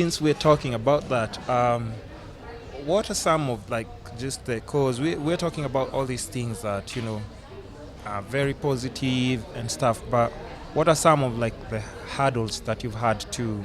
Since we're talking about that, what are some of like just the cause we're talking about all these things that are very positive and stuff, but what are some of like the hurdles that you've had to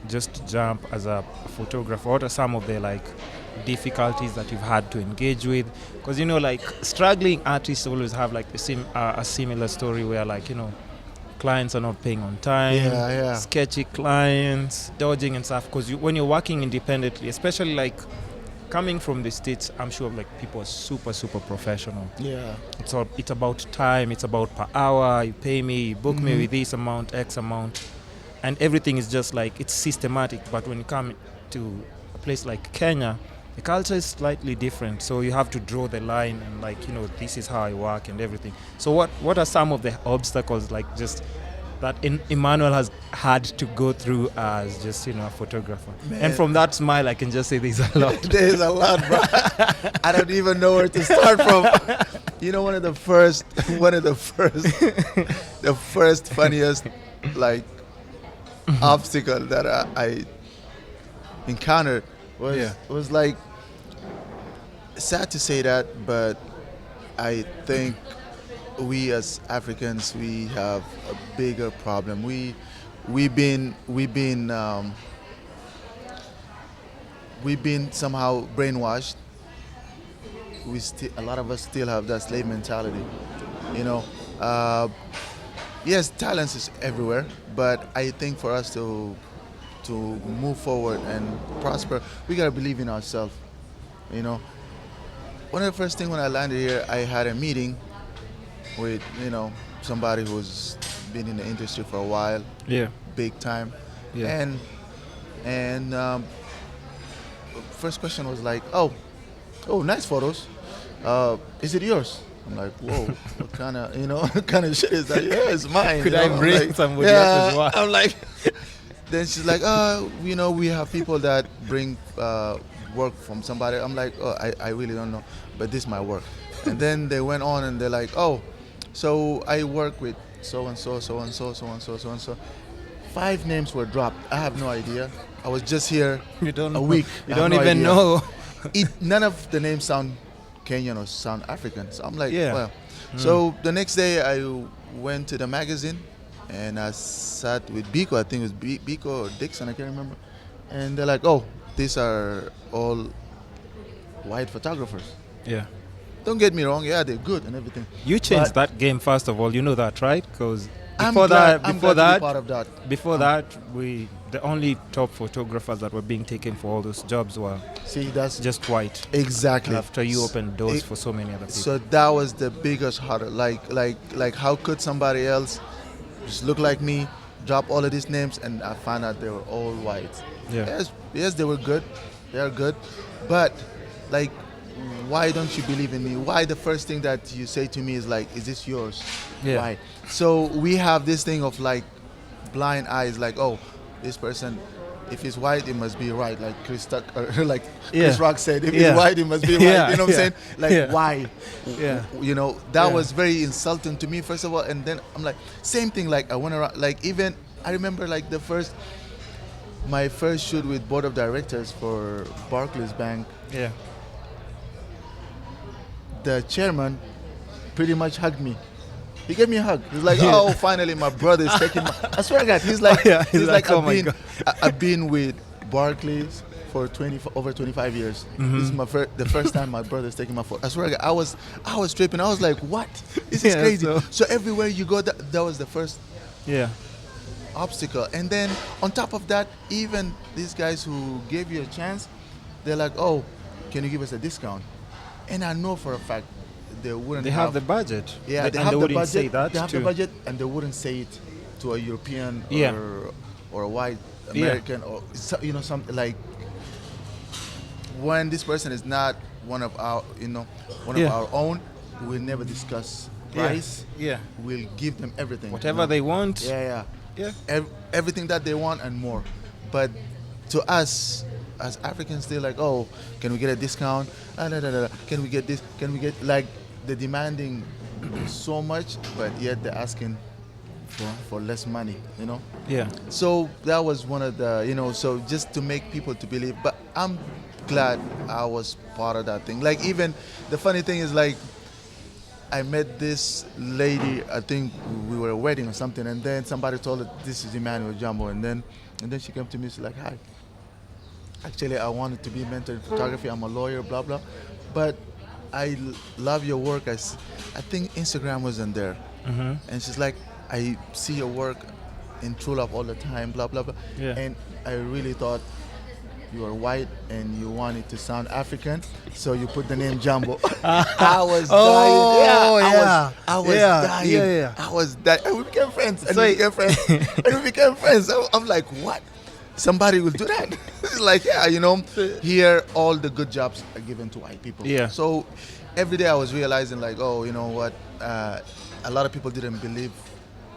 just jump as a photographer? What are some of the like difficulties that you've had to engage with? Because like struggling artists always have like a similar story where like clients are not paying on time, Yeah, yeah. sketchy clients, dodging and stuff. Because when you're working independently, especially like coming from the States, I'm sure like people are super, super professional. Yeah. It's about time, it's about per hour, you pay me, you book me with this amount, X amount, and everything is just like, it's systematic. But when you come to a place like Kenya, the culture is slightly different, so you have to draw the line and like this is how I work and everything. So what are some of the obstacles like just that Emmanuel has had to go through as just a photographer? Man. And from that smile I can just say there's a lot. There's a lot, bro. I don't even know where to start from. One of the first, the first funniest, like, obstacle that I encountered was like, sad to say that, but I think we as Africans, we have a bigger problem. We've been somehow brainwashed. A lot of us still have that slave mentality. You know, uh, yes, talent is everywhere, but I think for us to move forward and prosper, we gotta believe in ourselves. You know, one of the first things when I landed here, I had a meeting with somebody who's been in the industry for a while, Yeah. big time, Yeah. and first question was like, oh, nice photos. Is it yours? I'm like, whoa, what kind of what kind of shit is that? Yeah, it's mine. Could you I know? I'm bring like, somebody yeah, else's work? I'm like, then she's like, we have people that bring work from somebody. I'm like, oh, I really don't know, but this is my work. And then they went on and they're like, oh, so I work with so and so, so and so, so and so, so and so. 5 names were dropped. I have no idea. I was just here You don't a know. week. You I have don't no even idea. know. None of the names sound Kenyan or sound African. So I'm like, Yeah. well. So the next day I went to the magazine and I sat with Biko. I think it was Biko or Dixon. I can't remember. And they're like, oh, these are all white photographers. Yeah. Don't get me wrong. Yeah, they're good and everything. You changed But that game first of all. You know that, right? Because I'm before glad that, to be part of that. the only top photographers that were being taken for all those jobs were See, that's just white. exactly. After you opened doors It- for so many other people. So that was the biggest hurdle. Like, how could somebody else just look like me, drop all of these names, and I found out they were all white. Yeah. Yes, they were good. They are good, but like, why don't you believe in me? Why the first thing that you say to me is like, is this yours? Yeah. Why? So we have this thing of like blind eyes, like, oh, this person, if he's white, it must be right. Like like Yeah. Chris Rock said, if Yeah. he's white, it must be right. Yeah, You know what yeah, I'm saying? Like, yeah. why? Yeah. That Yeah. was very insulting to me, first of all. And then I'm like, same thing. Like, I went around, like, even I remember like my first shoot with board of directors for Barclays Bank. Yeah. The chairman pretty much hugged me. He gave me a hug. He's like, "Oh, finally, my brother is taking." I swear to God, he's like, Yeah, he's like, oh my God. I've been with Barclays for over 25 years. This is the first time my brother's taking my photo. I swear to God, I was tripping. I was like, "What? This is Yeah, crazy." so- So everywhere you go, that was the first Yeah. obstacle. And then on top of that, even these guys who gave you a chance, they're like, "Oh, can you give us a discount?" And I know for a fact they wouldn't. They have the budget. Yeah, But- they and have they the wouldn't budget. say that they have too. the budget, and they wouldn't say it to a European Yeah. or a white Yeah. American or something like. When this person is not one of our Yeah. our own, we'll never discuss price. Yeah. We'll give them everything. Whatever they want. Yeah. Yeah. Everything that they want and more. But to us as Africans, they're like, oh, can we get a discount? Can we get this? Can we get, like, they're demanding so much, but yet they're asking for less money, Yeah. So that was one of the, so just to make people to believe. But I'm glad I was part of that thing. Like, even the funny thing is, like, I met this lady. I think we were at a wedding or something, and then somebody told her this is Emmanuel Jambo, and then she came to me. She's like, "Hi, actually, I wanted to be mentored in photography. I'm a lawyer, blah blah, but love your work. I think Instagram wasn't there." And she's like, "I see your work in True Love all the time, blah blah blah." Yeah. And I really thought you were white and you wanted to sound African, so you put the name Jambo. I was Oh, dying. yeah. I was Yeah, dying. yeah. I was dying. And we became friends. And So we became friends. And we became friends. I'm like, what? Somebody will do that? It's like, yeah, here all the good jobs are given to white people. Yeah. So every day I was realizing, like, oh, you know what? A lot of people didn't believe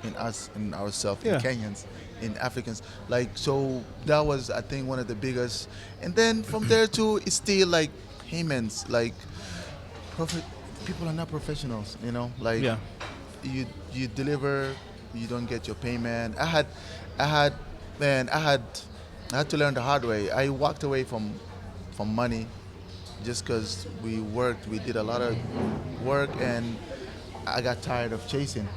in us, in ourselves, Yeah. in Kenyans, in Africans. Like, so that was, I think, one of the biggest. And then from there too, it's still like payments. Like, people are not professionals, Like, Yeah. you deliver, you don't get your payment. I had to learn the hard way. I walked away from money just because we did a lot of work, and I got tired of chasing.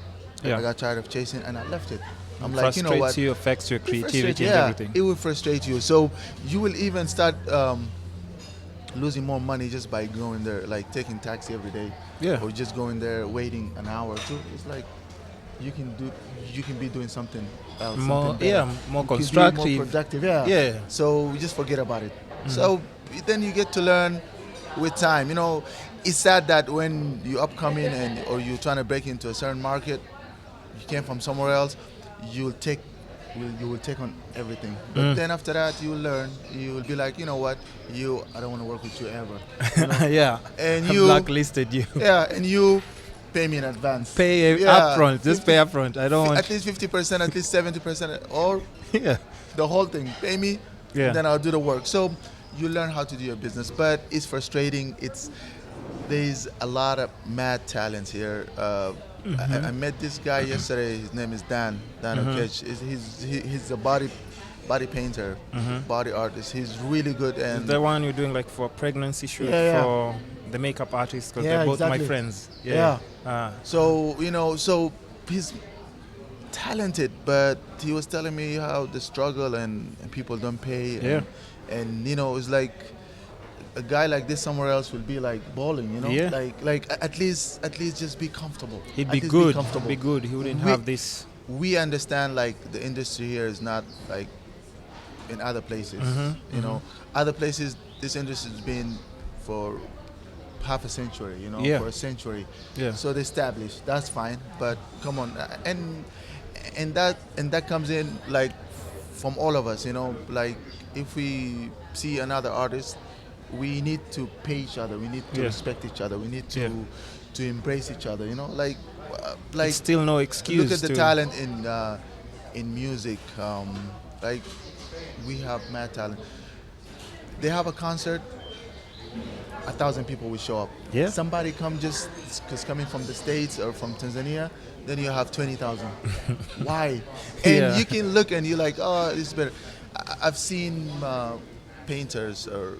Yeah. I got tired of chasing, and I left it. I'm like, Frustrates you know what? you, affects your It frustrates- creativity and yeah, everything. it will frustrate you. So you will even start losing more money just by going there, like taking taxi every day, Yeah. or just going there waiting an hour or two. It's like you can be doing something else, More, something better. yeah, more You can be constructive. more productive. Yeah. Yeah. So you just forget about it. So then you get to learn with time. It's sad that when you upcoming or you're trying to break into a certain market, you came from somewhere else, you will take on everything. But then after that, you will learn. You will be like, you know what, I don't want to work with you ever. Yeah. And I you blacklisted you. Yeah, and you pay me in advance. Pay Yeah. upfront. Just pay upfront. I don't want. At least 50%, at least 70%, or Yeah. the whole thing. Pay me, Yeah. then I'll do the work. So you learn how to do your business, but it's frustrating. There's a lot of mad talents here. I met this guy yesterday. His name is Dan Okech. He's a body painter, body artist. He's really good. And The one you're doing like for pregnancy shoot Yeah. for the makeup artist, because Yeah, they're both exactly. my friends. Yeah. Ah. so so he's talented, but he was telling me how the struggle and people don't pay. Yeah. And it's like a guy like this somewhere else will be like balling, Yeah. Like at least just be comfortable. He'd At be least good. comfortable. Be good. He wouldn't We- have this. We understand, like, the industry here is not like in other places. Other places, this industry has been for half a century, Yeah. for a century. Yeah. So they established. That's fine, but come on, and that comes in, like, from all of us. Like, if we see another artist, we need to pay each other. We need to Yeah. respect each other. We need Yeah. to embrace each other. Like It's still no excuse. look at the to, talent in music. Like, we have mad talent. They have a concert, 1,000 people will show up. Yeah. Somebody come just because coming from the States or from Tanzania, then you have 20,000. Why? And Yeah. you can look and you're like, oh, it's better. I've seen painters or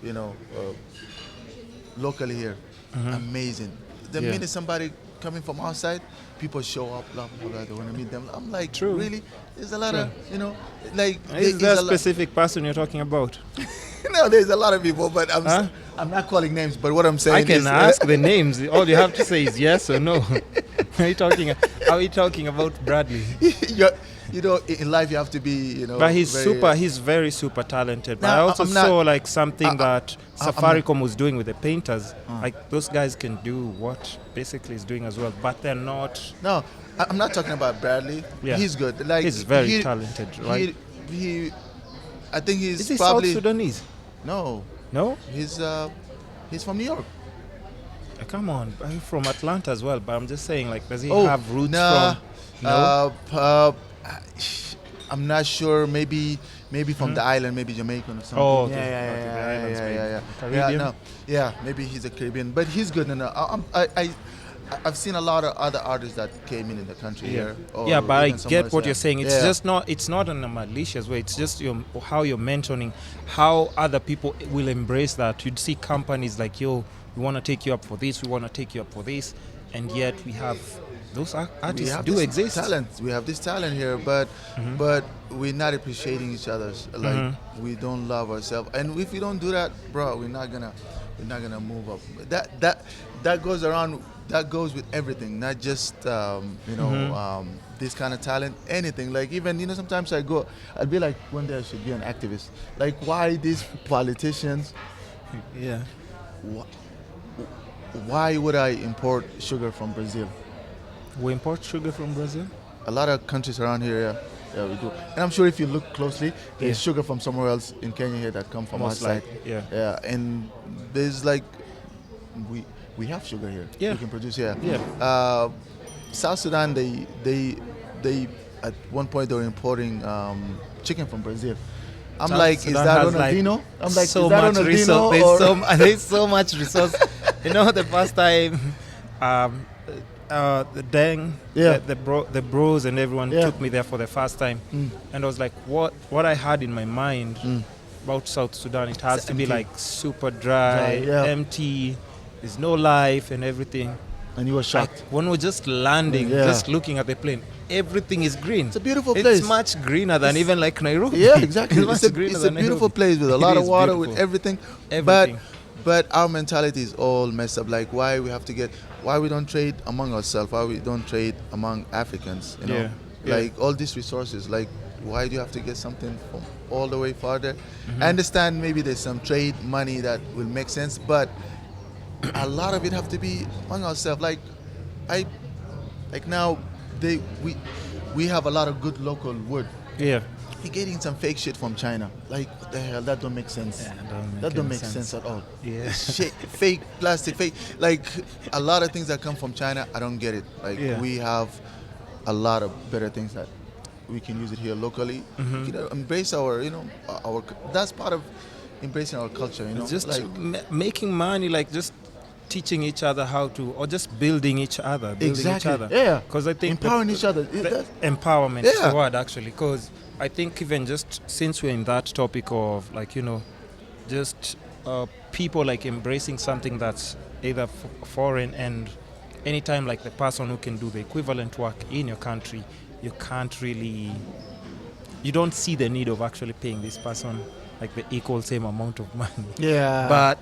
locally here, amazing. The Yeah. minute somebody coming from outside, people show up, blah blah blah. They want to meet them. I'm like, True. really? There's a lot of like. Is there that a lot- specific person you're talking about? No, there's a lot of people, but Huh? I'm not calling names. But what I'm saying I can is, ask the names. All you have to say is yes or no. Are you talking about Bradley? in life you have to be, But he's very, he's very super talented. But No, I also I'm not- saw like something that I'm Safaricom was doing with the painters. Like, those guys can do what basically is doing as well, but they're not. No, I'm not talking about Bradley. Yeah. He's good. Like, He's very talented, right? I think he's Is he probably South Sudanese? no. No? He's from New York. Come on, I'm from Atlanta as well. But I'm just saying, like, does he Oh, have roots nah, from? No. I'm not sure. Maybe from the island, maybe Jamaican or something. Oh, okay. Yeah, Okay, the islands maybe. yeah. Caribbean? Yeah, no, yeah, maybe he's a Caribbean, but he's good enough. I've seen a lot of other artists that came in the country here. Or Yeah, but I even somewhere get what else, you're saying. It's yeah. just not. It's not in a malicious way. It's just how you're mentioning how other people will embrace that. You'd see companies like, "Yo, we want to take you up for this. We want to take you up for this," and yet we have those We artists have do this exist. talent. We have this talent here, but we're not appreciating each other's. Like we don't love ourselves, and if we don't do that, bro, we're not gonna move up. That goes around. That goes with everything, not just this kind of talent. Anything like even sometimes I'd be like one day I should be an activist. Like why these politicians? Yeah. Why would I import sugar from Brazil? We import sugar from Brazil. A lot of countries around here, yeah, we do. And I'm sure if you look closely, there's sugar from somewhere else in Kenya here that come from Most outside. likely, yeah. Yeah, and there's like we have sugar here. Yeah. We can produce here. Yeah. South Sudan, they at one point they were importing chicken from Brazil. I'm South like, Sudan is that has, like, Ronaldinho? I'm like, so is that much Ronaldinho? resource. Or There's so much resource. The first time, the Deng, Yeah. the bros and everyone Yeah. took me there for the first time, and I was like, what I had in my mind about South Sudan, it has It's to be empty. like super dry, Dry, yeah. empty. There's no life and everything. and you were Like, shocked. when we're just landing, Yeah. just looking at the plane, everything is green. It's a beautiful It's place. much greener than even like Nairobi. Yeah, exactly. It's much It's a greener beautiful than Nairobi. place with a It lot of is water, with beautiful. everything. Everything. But our mentality is all messed up. Like why we don't trade among ourselves? Why we don't trade among Africans? Yeah, yeah. Like all these resources. Like why do you have to get something from all the way farther? I understand maybe there's some trade money that will make sense, but a lot of it have to be among ourselves. Like now we have a lot of good local wood. Yeah. You're getting some fake shit from China. Like what the hell? That don't make sense. Yeah, That don't make sense at all. Yeah. Shit, fake plastic, fake. Like a lot of things that come from China, I don't get it. Like Yeah. we have a lot of better things that we can use it here locally. Embrace our. That's part of embracing our culture. It's just like making money, like just teaching each other how to, or just building each other. Exactly. Yeah. Because I think empowering each other. empowerment is Yeah. the word actually. Because I think even just since we're in that topic of like just people like embracing something that's either foreign, and anytime like the person who can do the equivalent work in your country, you don't see the need of actually paying this person like the equal same amount of money. Yeah. But